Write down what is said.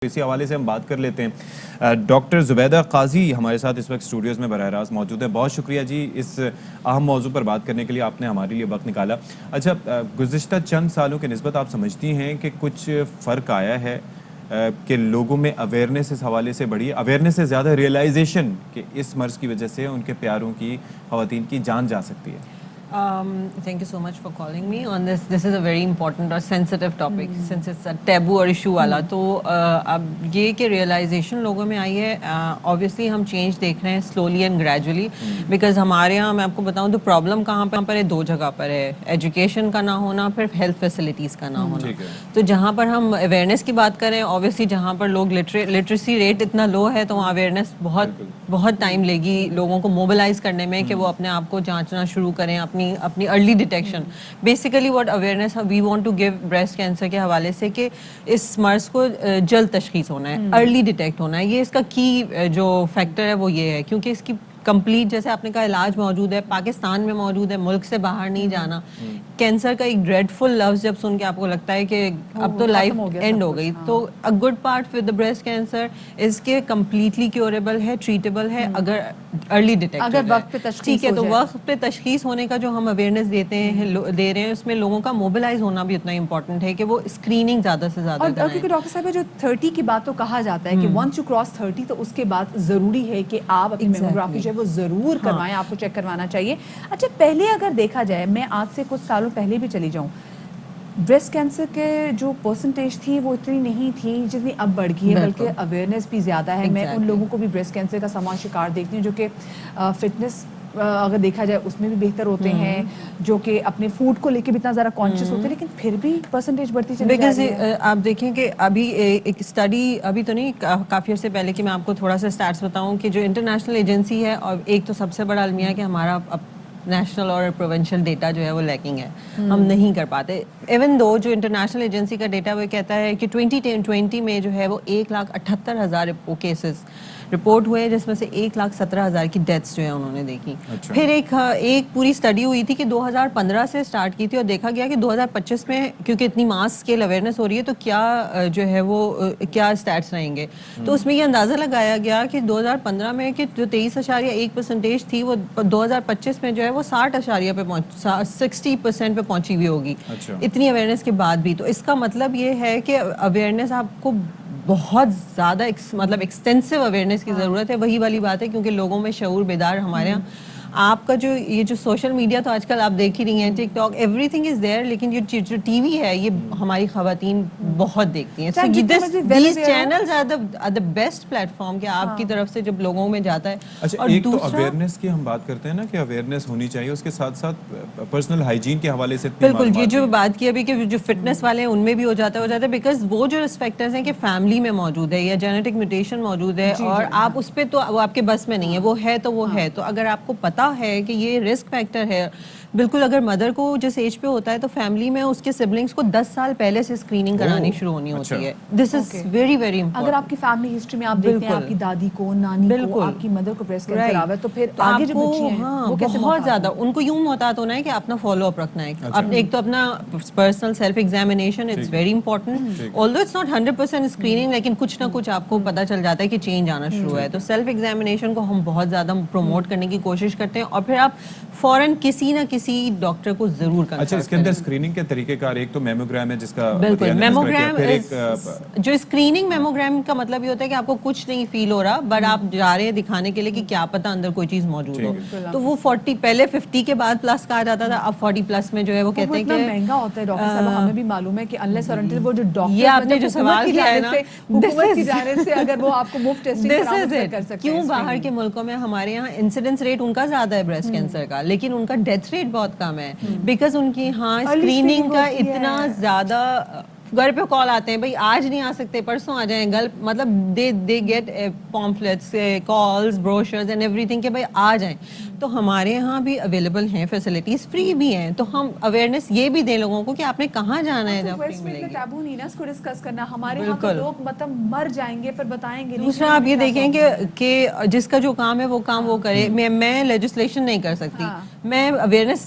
اسی حوالے سے ہم بات کر لیتے ہیں. ڈاکٹر زبیدہ قاضی ہمارے ساتھ اس وقت اسٹوڈیوز میں براہ راست موجود ہے. بہت شکریہ جی اس اہم موضوع پر بات کرنے کے لیے آپ نے ہمارے لیے وقت نکالا. اچھا, گزشتہ چند سالوں کے نسبت آپ سمجھتی ہیں کہ کچھ فرق آیا ہے کہ لوگوں میں اویئرنیس اس حوالے سے بڑھی, اویئرنیس سے زیادہ ریئلائزیشن کہ اس مرض کی وجہ سے ان کے پیاروں کی, خواتین کی جان جا سکتی ہے؟ Thank you so much for calling me on this. This is a very important or sensitive topic since it's a taboo or issue والا. تو اب یہ کہ realization لوگوں میں آئی ہے, obviously ہم change دیکھ رہے ہیں slowly and gradually because ہمارے یہاں میں آپ کو بتاؤں تو problem کہاں پر ہے, دو جگہ پر ہے, ایجوکیشن کا نہ ہونا, پھر health facilities کا نہ ہونا. تو جہاں پر ہم awareness کی بات کریں, obviously جہاں پر لوگ literacy rate اتنا low ہے تو وہاں awareness بہت ٹائم لے گی لوگوں کو موبلائز کرنے میں کہ وہ اپنے آپ کو جانچنا شروع کریں, اپنی early detection. Basically what awareness we want to give breast cancer کے حوالے سے کہ اس مرض کو جلد تشخیص ہونا ہے, ارلی ڈیٹیکٹ ہونا ہے. یہ اس کا کی جو فیکٹر ہے وہ یہ ہے کیونکہ اس کی کمپلیٹ, جیسے آپ نے کہا, علاج موجود ہے, پاکستان میں موجود ہے, ملک سے باہر نہیں جانا. کینسر کا ایک ڈریڈ فل لفظ جب سن کے آپ کو لگتا ہے کہ اب تو لائف اینڈ ہو گئی, تو a good part with the breast cancer اس کے کمپلیٹلی کیوریبل ہے, ٹریٹیبل ہے اگر ارلی ڈیٹیکٹ, اگر وقت پہ تشخیص. ٹھیک ہے, تو وقت پہ تشخیص ہونے کا جو ہم اویئرنیس دے رہے ہیں اس میں لوگوں کا موبلائز ہونا بھی اتنا امپورٹنٹ ہے کہ وہ اسکریننگ زیادہ سے زیادہ کریں. کیونکہ ڈاکٹر صاحب جو 30 کی بات تو کہا جاتا ہے کہ ونس یو کراس 30 تو اس کے بعد ضروری ہے کہ آپ اپنی میموگرافی جو ہے وہ ضرور کروائیں, آپ کو چیک کروانا چاہیے. اچھا, پہلے اگر دیکھا جائے, میں آج سے کچھ سالوں پہلے بھی چلی جاؤں, بریسٹ کینسر کے جو پرسنٹیج تھی وہ اتنی نہیں تھی جتنی اب بڑھ گئی ہے, بلکہ اویئرنیس بھی زیادہ ہے. میں ان لوگوں کو بھی بریسٹ کینسر کا سامان شکار دیکھتی ہوں جو کہ فٹنس اگر دیکھا جائے اس میں بھی بہتر ہوتے ہیں, جو کہ اپنے فوڈ کو لے کے بھی اتنا زیادہ کانشیس ہوتے ہیں, لیکن پھر بھی پرسنٹیج بڑھتی چلی جا رہی ہے. آپ دیکھیں کہ ابھی ایک اسٹڈی, ابھی تو نہیں, کافی عرصے پہلے کہ میں آپ کو تھوڑا سا اسٹیٹس بتاؤں کہ جو انٹرنیشنل ایجنسی ہے, اور ایک تو سب سے بڑا المیہ ہے کہ ہمارا نیشنل اور پروونشل ڈیٹا جو ہے وہ لیکنگ ہے, ہم نہیں کر پاتے. ایون دو جو انٹرنیشنل ایجنسی کا ڈیٹا وہ کہتا ہے کہ 2020 میں جو ہے وہ 1,78,000 کیسز رپورٹ ہوئے, جس میں سے 1,17,000 کی ڈیتھس جو ہے انہوں نے دیکھی. پھر ایک پوری اسٹڈی ہوئی تھی کہ 2015 سے اسٹارٹ کی تھی, اور دیکھا گیا کہ 2025 میں کیونکہ اتنی ماس اسکیل اویئرنیس ہو رہی ہے تو کیا جو ہے وہ کیا اسٹیٹس رہیں گے. تو اس میں یہ اندازہ لگایا گیا کہ 2015 میں کہ جو 23.1% تھی وہ 2025 میں جو ہے وہ 60% پہ پہنچی ہوئی ہوگی, اتنی اویئرنیس کے بعد بھی. تو اس کا مطلب یہ ہے کہ اویئرنیس آپ کو بہت زیادہ مطلب ایکسٹینسو اویئرنیس کی ضرورت ہے. وہی والی بات ہے کیونکہ لوگوں میں شعور بیدار ہمارے یہاں. آپ کا جو یہ جو سوشل میڈیا تو آج کل آپ دیکھ ہی رہی ہیں, TikTok, everything is there, لیکن جو ٹی وی ہے یہ ہماری خواتین بہت دیکھتی ہیں. These channels are the best platform کہ آپ کی طرف سے جب لوگوں میں جاتا ہے. اچھا, ایک تو اویئرنیس کی ہم بات کرتے ہیں نا کہ اویئرنیس ہونی چاہیے, اس کے ساتھ ساتھ پرسنل ہائیجین کے حوالے سے بالکل یہ جو بات کی ابھی کہ جو فٹنس والے ہیں ان میں بھی ہو جاتا ہے بیکاز وہ جو رسک فیکٹرز ہیں کہ فیملی میں موجود ہے یا جینیٹک میوٹیشن موجود ہے, اور آپ اس پہ تو وہ آپ کے بس میں نہیں ہے, وہ ہے تو وہ ہے. تو اگر آپ کو پتہ ہے کہ یہ رسک فیکٹر ہے, بالکل اگر مدر کو جس ایج پہ ہوتا ہے تو فیملی میں اس کے سبلنگس کو 10 سال پہلے سے اسکریننگ کرانی شروع ہونی ہوتی ہے. دس از ویری ویری امپورٹنٹ. اگر آپ کی فیملی ہسٹری میں آپ دیکھتے ہیں آپ کی دادی کو, نانی کو, آپ کی مدر کو بریسٹ کینسر آوا ہے تو پھر آگے جو بچی ہیں وہ کیسے بہت زیادہ ان کو یوں محتاط ہونا ہے کہ اپنا فالو اپ رکھنا ہے. ایک تو اپنا personal self examination, it's very important, although it's not 100% screening, لیکن کچھ نہ کچھ آپ کو پتہ چل جاتا ہے کہ چینج آنا شروع ہے. تو سیلف ایگزامینیشن کو ہم بہت زیادہ پروموٹ کرنے کی کوشش کرتے ہیں, اور پھر آپ فوراً کسی نہ کسی ڈاکٹر کو ضرور کنسلٹ. اچھا, اس کے اندر اسکریننگ کے طریقہ کار, ایک تو میموگرام ہے جس کا بالکل میموگرام, جو اسکریننگ میموگرام کا مطلب یہ ہوتا ہے کہ آپ کو کچھ نہیں فیل ہو رہا, بٹ آپ جا رہے ہیں دکھانے کے لیے کہ کیا پتہ اندر کوئی چیز موجود ہو. تو وہ 40 پہلے 50 کے بعد پلس کہا جاتا تھا, اب 40 پلس میں جو ہے وہ کہتے ہیں کہ مہنگا ہوتا ہے. ڈاکٹر صاحب ہمیں بھی معلوم ہے کہ انلیس اور انٹل وہ جو ڈاکٹر یہ آپ نے جو سوال کیا ہے نا, حکومت کی جانب سے اگر وہ آپ کو مفت ٹیسٹنگ کر سکتے ہیں. کیوں باہر کے ملکوں میں ہمارے یہاں انسیڈنس ریٹ ان کا زیادہ ہے بریسٹ کینسر کا, لیکن ان کا ڈیتھ ریٹ بہت کم ہے, بیکاز ان کی ہاں اسکریننگ کا اتنا زیادہ. گھر پہ کال آتے ہیں, بھائی آج نہیں آ سکتے, پرسوں آ جائیں, مطلب they get pamphlets, calls, brochures and everything کہ بھائی آ جائیں. تو ہمارے یہاں بھی اویلیبل ہیں فیسلٹیز, فری بھی ہیں. تو ہم اویئرنیس یہ بھی دیں لوگوں کو کہ آپ نے کہاں جانا ہے. جب ٹیبو نہیں نا اس کو ڈسکس کرنا, ہمارے یہاں تو لوگ مطلب مر جائیں گے پر بتائیں گے. دوسرا آپ یہ دیکھیں کہ جس کا جو کام ہے وہ کام وہ کرے. میں لیجسلیشن نہیں کر سکتی, میں اویئرنیس